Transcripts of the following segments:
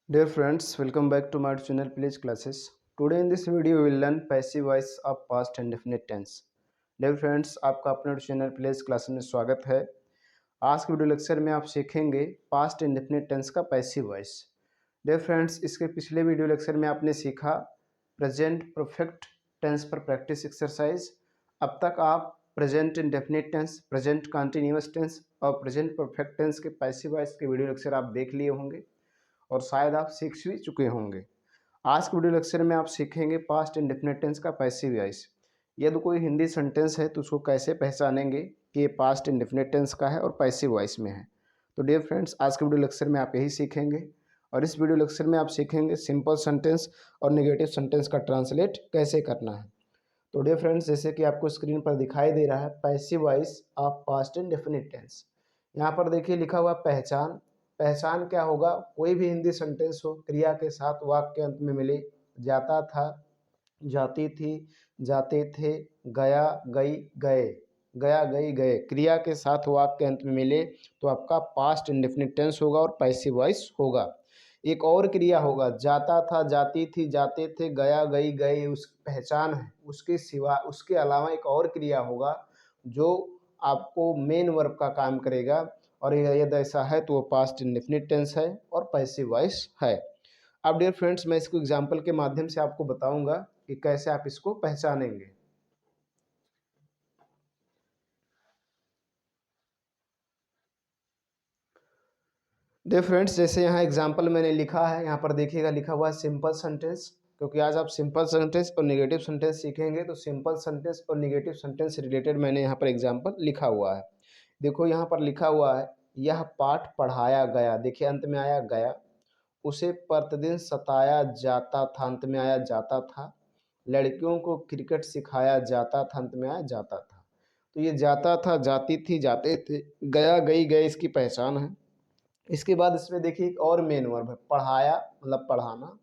Dear friends, welcome back to my channel Please Classes. Today in this video we will learn passive voice of past indefinite tense. Dear friends, आपका अपने channel place class में स्वागत है। आज के video lecture में आप सीखेंगे पास्ट इंडेफिनिट टेंस का पैसिव वॉइस। डियर फ्रेंड्स, इसके पिछले वीडियो लेक्चर में आपने सीखा प्रेजेंट परफेक्ट टेंस पर प्रैक्टिस एक्सरसाइज। अब तक आप present indefinite tense, present continuous tense और प्रेजेंट परफेक्ट टेंस के पैसिव वॉइस के वीडियो लेक्चर आप देख लिए होंगे और शायद आप सीख भी चुके होंगे। आज के वीडियो लेक्चर में आप सीखेंगे पास्ट इंडेफिनिट टेंस का पैसिव वॉइस। यदि कोई हिंदी सेंटेंस है तो उसको कैसे पहचानेंगे कि ये पास्ट इंडेफिनिट टेंस का है और पैसिव वॉइस में है। तो डियर फ्रेंड्स, आज के वीडियो लेक्चर में आप यही सीखेंगे और इस वीडियो लेक्चर में आप सीखेंगे सिंपल सेंटेंस और नेगेटिव सेंटेंस का ट्रांसलेट कैसे करना है। तो डियर फ्रेंड्स, जैसे कि आपको स्क्रीन पर दिखाई दे रहा है passive voice of past indefinite tense. यहाँ पर देखिए लिखा हुआ पहचान। पहचान क्या होगा? कोई भी हिंदी सेंटेंस हो, क्रिया के साथ वाक्य के अंत में मिले, जाता था, जाती थी, जाते थे, गया, गई, गए, गया, गई, गए, क्रिया के साथ वाक्य के अंत में मिले तो आपका पास्ट इंडेफिनिट टेंस होगा और पैसिव वॉइस होगा। एक और क्रिया होगा, जाता था, जाती थी, जाते थे, गया, गई, गए, उस पहचान है, उसके सिवा उसके अलावा एक और क्रिया होगा जो आपको मेन वर्ब का काम करेगा और यदि ऐसा है तो वो पास्ट इंडेफिनिट टेंस है और पैसिव वॉइस है। अब डियर फ्रेंड्स, मैं इसको एग्जाम्पल के माध्यम से आपको बताऊंगा कि कैसे आप इसको पहचानेंगे। डियर फ्रेंड्स, जैसे यहाँ एग्जाम्पल मैंने लिखा है, यहाँ पर देखिएगा लिखा हुआ है सिंपल सेंटेंस। क्योंकि आज आप सिंपल सेंटेंस और नेगेटिव सेंटेंस सीखेंगे तो सिंपल सेंटेंस और नेगेटिव सेंटेंस से रिलेटेड मैंने यहाँ पर एग्जाम्पल लिखा हुआ है। देखो यहाँ पर लिखा हुआ है, यह पाठ पढ़ाया गया, देखिए अंत में आया गया, उसे प्रतिदिन सताया जाता था, अंत में आया जाता था, लड़कियों को क्रिकेट सिखाया जाता था, अंत में आया जाता था। तो ये जाता था, जाती थी, जाते थे, गया, गई, गए इसकी पहचान है। इसके बाद इसमें देखिए एक और मेन वर्ब है, पढ़ाया मतलब पढ़ाना,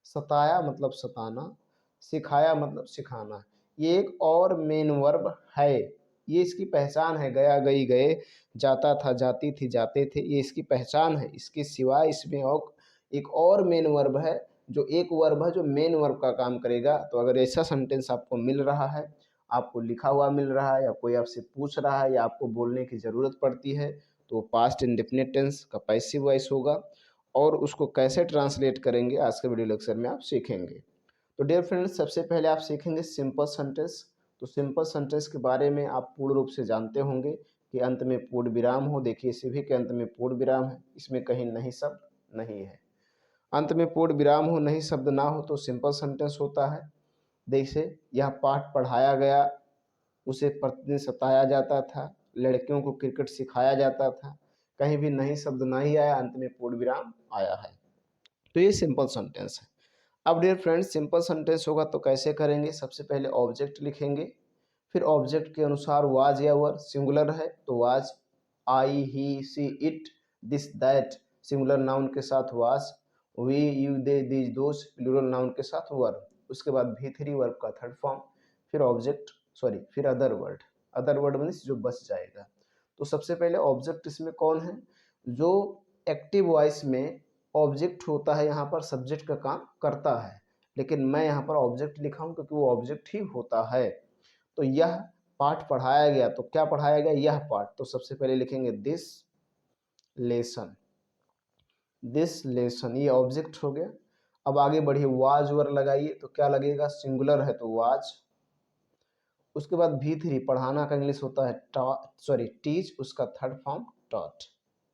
सताया मतलब सताना, सिखाया मतलब सिखाना। ये एक और मेन वर्ब है, ये इसकी पहचान है। गया, गई, गए, जाता था, जाती थी, जाते थे, ये इसकी पहचान है। इसके सिवाय इसमें और एक और मेन वर्ब है, जो एक वर्ब है जो मेन वर्ब का काम करेगा। तो अगर ऐसा सेंटेंस आपको मिल रहा है, आपको लिखा हुआ मिल रहा है या कोई आपसे पूछ रहा है या आपको बोलने की ज़रूरत पड़ती है तो पास्ट इंडेफिनिट टेंस का पैसिव वॉइस होगा। और उसको कैसे ट्रांसलेट करेंगे आज के वीडियो लेक्चर में आप सीखेंगे। तो डियर फ्रेंड्स, सबसे पहले आप सीखेंगे सिंपल सेंटेंस। तो सिंपल सेंटेंस के बारे में आप पूर्ण रूप से जानते होंगे कि अंत में पूर्ण विराम हो। देखिए सभी के अंत में पूर्ण विराम है, इसमें कहीं नहीं शब्द नहीं है। अंत में पूर्ण विराम हो, नहीं शब्द ना हो तो सिंपल सेंटेंस होता है। देखिए यह पाठ पढ़ाया गया, उसे प्रतिदिन सताया जाता था, लड़कियों को क्रिकेट सिखाया जाता था, कहीं भी नहीं शब्द नहीं आया, अंत में पूर्ण विराम आया है। तो ये सिंपल सेंटेंस है। अब डियर फ्रेंड्स, सिंपल सेंटेंस होगा तो कैसे करेंगे? सबसे पहले ऑब्जेक्ट लिखेंगे, फिर ऑब्जेक्ट के अनुसार वाज या वर। सिंगुलर है तो was, I, he, she, it, this, that, singular noun के साथ was, we, you, they, these, those, plural noun के साथ वर। उसके बाद भी थ्री वर्ब का थर्ड फॉर्म, फिर ऑब्जेक्ट, सॉरी फिर other word. Other word means जो बच जाएगा। तो सबसे पहले ऑब्जेक्ट इसमें कौन है? जो एक्टिव वॉइस में ऑब्जेक्ट होता है, यहाँ पर सब्जेक्ट का काम करता है, लेकिन मैं यहाँ पर ऑब्जेक्ट लिखा हूँ क्योंकि वो ऑब्जेक्ट ही होता है। तो यह पाठ पढ़ाया गया, तो क्या पढ़ाया गया? यह पाठ। तो सबसे पहले लिखेंगे दिस लेसन, दिस लेसन, ये ऑब्जेक्ट हो गया। अब आगे बढ़िए, वाज वर लगाइए तो क्या लगेगा? सिंगुलर है तो वाज। उसके बाद भी थ्री, पढ़ाना का इंग्लिश होता है सॉरी टीच, उसका थर्ड फॉर्म टॉट,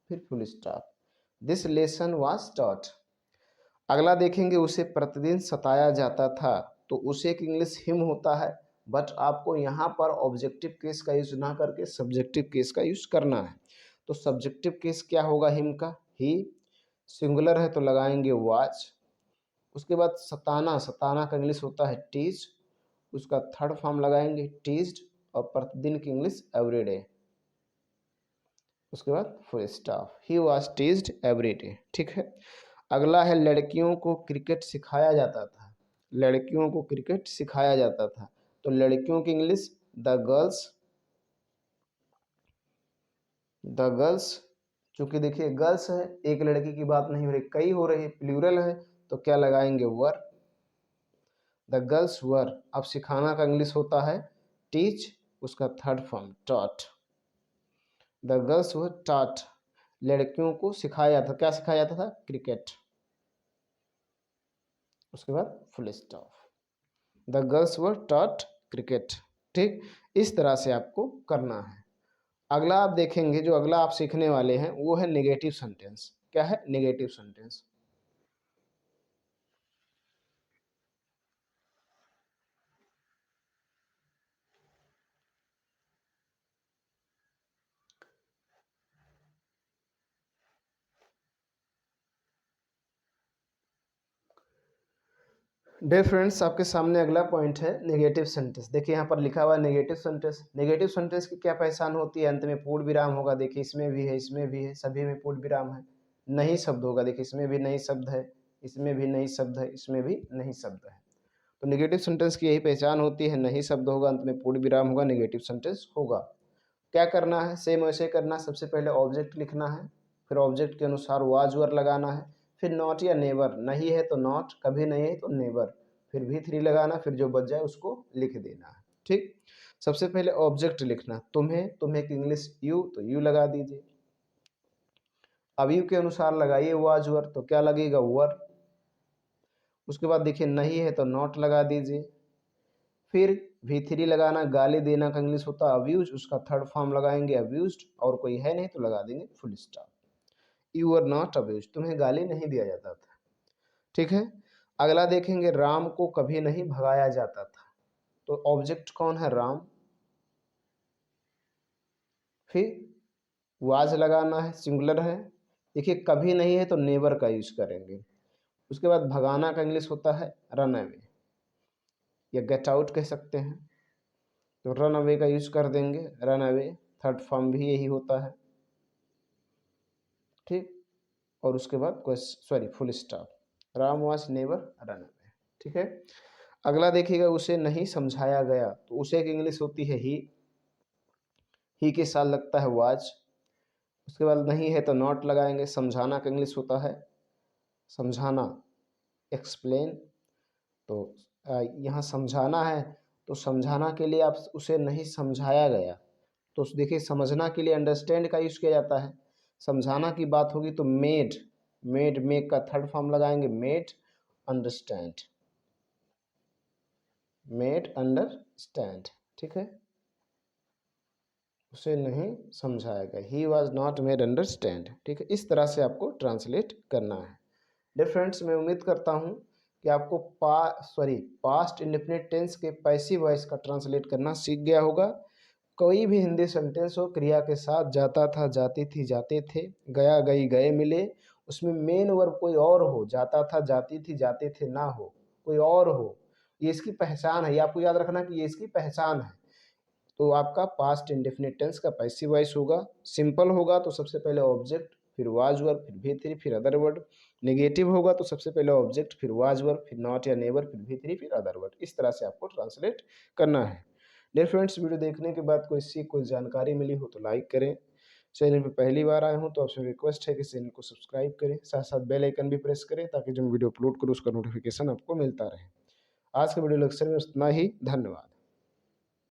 फिर full stop, this lesson was taught. अगला देखेंगे, उसे प्रतिदिन सताया जाता था, तो उसे एक इंग्लिश हिम होता है, बट आपको यहाँ पर ऑब्जेक्टिव केस का यूज ना करके सब्जेक्टिव केस का यूज करना है। तो सब्जेक्टिव केस क्या होगा हिम का? ही। सिंगुलर है तो लगाएंगे वाज। उसके बाद सताना, सताना का इंग्लिश होता है टीच, उसका थर्ड फॉर्म लगाएंगे टीज्ड, और प्रतिदिन की इंग्लिश एवरीडे। उसके बाद full stop, he was teased every day. ठीक है। अगला है, लड़कियों को क्रिकेट सिखाया जाता था, लड़कियों को क्रिकेट सिखाया जाता था, तो लड़कियों की English the girls, the girls चूंकि देखिए गर्ल्स है, एक लड़की की बात नहीं हो रही, कई हो रही है, प्लूरल है, तो क्या लगाएंगे? वर। The girls were. अब सिखाना का इंग्लिश होता है टीच, उसका third form taught. The girls were taught. लड़कियों को सिखाया था, क्या सिखाया जाता था? क्रिकेट। उसके बाद full stop. The girls were taught cricket. ठीक, इस तरह से आपको करना है। अगला आप देखेंगे, जो अगला आप सीखने वाले हैं वो है नेगेटिव सेंटेंस। क्या है? Negative sentence. डियर फ्रेंड्स, आपके सामने अगला पॉइंट है नेगेटिव सेंटेंस। देखिए यहाँ पर लिखा हुआ है नेगेटिव सेंटेंस। नेगेटिव सेंटेंस की क्या पहचान होती है? अंत में पूर्ण विराम होगा। देखिए इसमें भी है, इसमें भी है, सभी में पूर्ण विराम है। नहीं शब्द होगा, देखिए इसमें भी नहीं शब्द है, इसमें भी नहीं शब्द है, इसमें भी नहीं शब्द है। तो नेगेटिव सेंटेंस की यही पहचान होती है, नहीं शब्द होगा, अंत में पूर्ण विराम होगा, नेगेटिव सेंटेंस होगा। क्या करना है? सेम वैसे करना। सबसे पहले ऑब्जेक्ट लिखना है, फिर ऑब्जेक्ट के अनुसार वाज वर लगाना है, फिर नॉट या नेवर। नहीं है तो नॉट, कभी नहीं है तो नेवर, फिर भी थ्री लगाना, फिर जो बच जाए उसको लिख देना है। ठीक, सबसे पहले ऑब्जेक्ट लिखना। तुम्हें, तुम्हें की इंग्लिश यू, तो यू लगा दीजिए। अब यू के अनुसार लगाइए वाज वर, तो क्या लगेगा? वर। उसके बाद देखिए नहीं है तो नॉट लगा दीजिए, फिर V3 लगाना। गाली देना का इंग्लिश होता है अब्यूज, उसका थर्ड फॉर्म लगाएंगे अब्यूज्ड, और कोई है नहीं तो लगा देंगे full stop. You are not abuse, तुम्हें गाली नहीं दिया जाता था। ठीक है, अगला देखेंगे, राम को कभी नहीं भगाया जाता था। तो ऑब्जेक्ट कौन है? राम। फिर वाज लगाना है, सिंगुलर है। देखिए कभी नहीं है तो नेवर का यूज करेंगे। उसके बाद भगाना का इंग्लिश होता है रन अवे, या गेट आउट कह सकते हैं, तो रन अवे का यूज कर देंगे, रन अवे। थर्ड फॉर्म भी यही होता है। ठीक, और उसके बाद sorry full stop. Ram was never run away. ठीक है, अगला देखिएगा, उसे नहीं समझाया गया। तो उसे की इंग्लिश होती है ही के साथ लगता है वाज। उसके बाद नहीं है तो नॉट लगाएंगे। समझाना का इंग्लिश होता है समझाना, एक्सप्लेन। तो यहाँ समझाना है, तो समझाना के लिए आप उसे नहीं समझाया गया, तो देखिए समझना के लिए अंडरस्टैंड का यूज किया जाता है। समझाना की बात होगी तो मेड, मेड मेक का थर्ड फॉर्म लगाएंगे, मेड अंडरस्टैंड, मेड अंडरस्टैंड। ठीक है, उसे नहीं समझाया गया, he was not made understand. ठीक है, इस तरह से आपको ट्रांसलेट करना है। डियर फ्रेंड्स, मैं उम्मीद करता हूँ कि आपको पास्ट इंडेफिनिट टेंस के पैसिव वॉइस का ट्रांसलेट करना सीख गया होगा। कोई भी हिंदी सेंटेंस हो, क्रिया के साथ जाता था, जाती थी, जाते थे, गया, गई, गए, मिले, उसमें मेन वर्ब कोई और हो, जाता था, जाती थी, जाते थे ना हो, कोई और हो, ये इसकी पहचान है। ये आपको याद रखना कि ये इसकी पहचान है। तो आपका पास्ट इंडेफिनिट टेंस का पैसिव वॉइस होगा। सिंपल होगा तो सबसे पहले ऑब्जेक्ट, फिर वाज वर्ब, फिर भी थ्री, फिर अदर वर्ड। नेगेटिव होगा तो सबसे पहले ऑब्जेक्ट, फिर वाज वर्ब, फिर नॉट या नेवर, फिर भी थ्री, फिर अदर वर्ड। इस तरह से आपको ट्रांसलेट करना है। डियर फ्रेंड्स, वीडियो देखने के बाद कोई जानकारी मिली हो तो लाइक करें। चैनल पर पहली बार आए हो तो आपसे रिक्वेस्ट है कि चैनल को सब्सक्राइब करें, साथ साथ बेल आइकन भी प्रेस करें, ताकि जब वीडियो अपलोड करूँ उसका नोटिफिकेशन आपको मिलता रहे। आज के वीडियो लेक्चर में उतना ही। धन्यवाद।